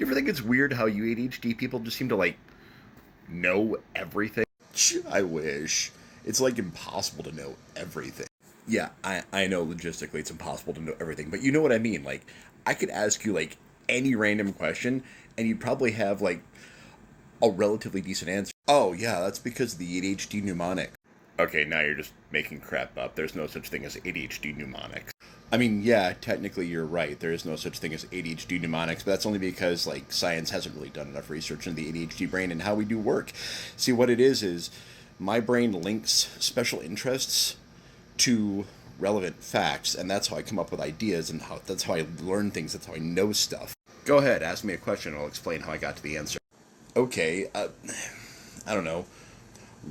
Do you ever think it's weird how you ADHD people just seem to, like, know everything? I wish. It's, like, impossible to know everything. Yeah, I know logistically it's impossible to know everything, but you know what I mean. Like, I could ask you, like, any random question, and you'd probably have, like, a relatively decent answer. Oh, yeah, that's because of the ADHD mnemonic. Okay, now you're just making crap up. There's no such thing as ADHD mnemonics. I mean, yeah, technically you're right. There is no such thing as ADHD mnemonics, but that's only because, like, science hasn't really done enough research into the ADHD brain and how we do work. See, what it is my brain links special interests to relevant facts, and that's how I come up with ideas, and that's how I learn things, that's how I know stuff. Go ahead, ask me a question, and I'll explain how I got to the answer. Okay, I don't know.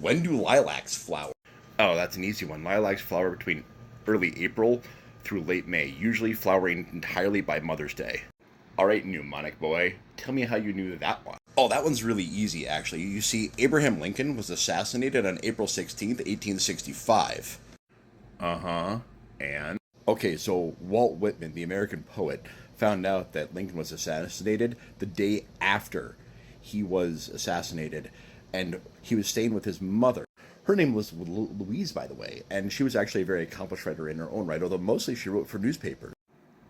When do lilacs flower? Oh, that's an easy one. Lilacs flower between early April through late May, usually flowering entirely by Mother's Day. Alright, mnemonic boy, tell me how you knew that one. Oh, that one's really easy, actually. You see, Abraham Lincoln was assassinated on April 16th, 1865. Uh-huh. And? Okay, so Walt Whitman, the American poet, found out that Lincoln was assassinated the day after he was assassinated, and he was staying with his mother. Her name was Louise, by the way, and she was actually a very accomplished writer in her own right, although mostly she wrote for newspapers.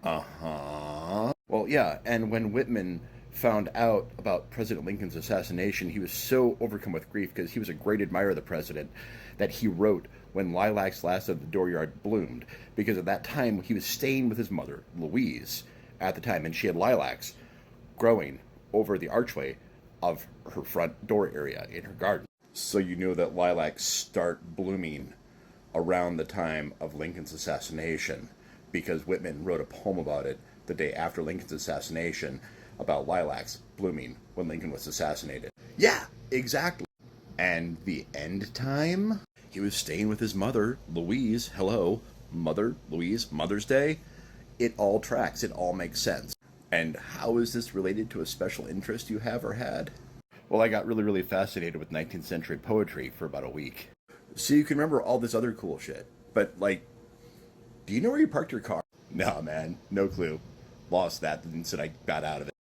Uh-huh. Well, yeah, and when Whitman found out about President Lincoln's assassination, he was so overcome with grief because he was a great admirer of the president that he wrote When Lilacs Last of the Dooryard Bloomed, because at that time he was staying with his mother, Louise, at the time, and she had lilacs growing over the archway of her front door area in her garden. So you know that lilacs start blooming around the time of Lincoln's assassination, because Whitman wrote a poem about it the day after Lincoln's assassination about lilacs blooming when Lincoln was assassinated. Yeah, exactly. And the end time? He was staying with his mother, Louise. Hello, Mother, Louise, Mother's Day. It all tracks. It all makes sense. And how is this related to a special interest you have or had? Well, I got really, really fascinated with 19th century poetry for about a week. So you can remember all this other cool shit. But, like, do you know where you parked your car? Nah, man, no clue. Lost that the instant I got out of it.